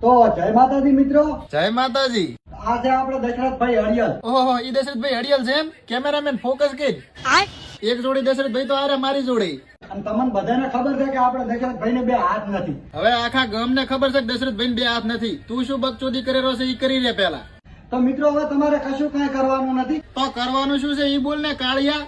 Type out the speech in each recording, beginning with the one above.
તો જય માતાજી મિત્રો. જય માતાજી. આ છે આપણે દશરથભાઈ હળિયલ. ઓહો, ઈ દશરથભાઈ હળિયલ છે એમ? કેમેરામેન ફોકસ કર. એક જોડી દશરથભાઈ તો આરે મારી જોડી. અને તમને બધાને ખબર છે કે આપણે દશરથભાઈને બે હાથ નથી. હવે આખા ગામને ખબર છે કે દશરથભાઈને બે હાથ નથી. તું શું બકચોદી કરેલો છે ઈ કરી લે પેલા. તો મિત્રો હવે તમારે કશું કઈ કરવાનું નથી. તો કરવાનું શું છે ઈ બોલ ને કાળિયા.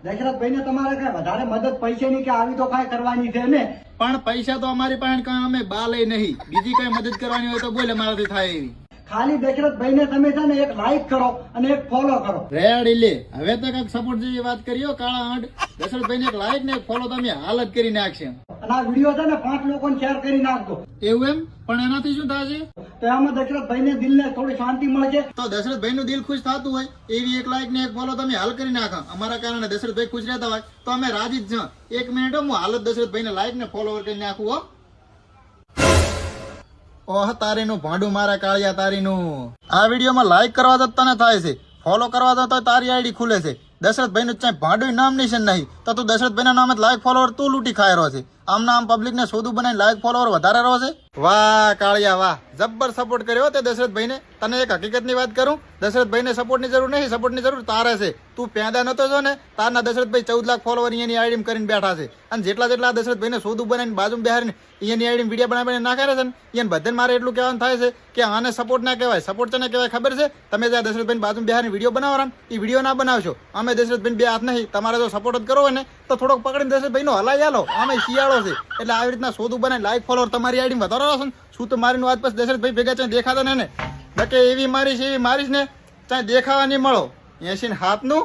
દશરથભાઈને તમારે કઈ વધારે મદદ પૈસાની કે આવી તો કઈ કરવાની છે ને. પણ પૈસા તો અમારી પાસે કઈ અમે બાલે નહીં. બીજી કઈ મદદ કરવાની હોય તો બોલે, મારાથી થાય એવી. ખાલી દશરથભાઈને તમે છે ને એક લાઈક કરો અને એક ફોલો કરો. રેડી લે. હવે તો કઈક સપોર્ટ જેવી વાત કરીયો કાળા આંટ. દશરથભાઈને એક લાઈક ને એક ફોલો તમે હાલ જ કરી નાખશે. અને આ વિડીયો છે ને 5 લોકોને શેર કરી નાખજો. એવું એમ? પણ એનાથી શું થશે? તો એમાં દશરથભાઈને દિલને થોડી શાંતિ મળશે. તો દશરથભાઈ નું દિલ ખુશ થતું હોય એવી એક લાઈક ને એક ફોલો તમે હાલ કરી નાખો. અમારા કારણે દશરથભાઈ ખુશ રહેતા હોય તો અમે રાજી જ છે. 1 મિનિટ હું હાલ જ દશરથભાઈ ને લાઈક ને ફોલોવર કરી નાખું હો. ઓહ, તારીનું ભાંડું મારા કાળિયા તારીનું. આ વિડીયોમાં લાઈક કરવા તો તને થાય છે, ફોલો કરવા તો તારી આઈડી ખુલે છે. દશરથભાઈ નું ચાહે ભાંડું નામ નિશાન નહીં તો તું દશરથભાઈ ના નામે લાઈક ફોલોવર તું લૂંટી ખાઈ રહ્યો છે. આમના આમ પબ્લિક ને સોદું બનાવીને લાઈક ફોલોવર વધારે રહ્યો છે. વાહ કાળિયા વાહ, જબ્બર સપોર્ટ કર્યો તે દશરથભાઈ ને. તને એક હકીકત ની વાત કરું, દશરથભાઈ ને સપોર્ટ ની જરૂર નહીં, સપોર્ટ ની જરૂર તારે છે. તું પેદા નતો જો ને તારના દશરથભાઈ 14 લાખ ફોલોવર એની આઈડી કરીને બેઠા છે. અને જેટલા દશરથભાઈ ને સોદું બનાવીને બાજુ બેહારીને એની આઈડી વિડીયો બનાવીને નાખે છે ને, એને બધાને મારે એટલું કહેવાનું થાય છે કે આને સપોર્ટ ના કહેવાય. સપોર્ટ તને કહેવાય ખબર છે? તમે જ્યાં દશરથભાઈ બાજુ બેહારીને વિડીયો બનાવવાના એ વિડીયો ના બનાવશો. અમે દશરથભાઈ બે હાથ નહીં. તમારે જો સપોર્ટ જ કરવો હોય ને તો થોડોક પકડીને દશરથભાઈ નો હલાઈ આલો. અમે શિયાળો છે એટલે આવી રીતના સોદું બનાવી લાઈક ફોલોવર તમારી આઈડી વધારો છો ને. શું તો મારી વાત પછી દશરથભાઈ ભેગા ચાહે દેખાતા ને નકે એવી મારીશ ને ચાહે દેખાવા નહીં મળો. 80 હાથનું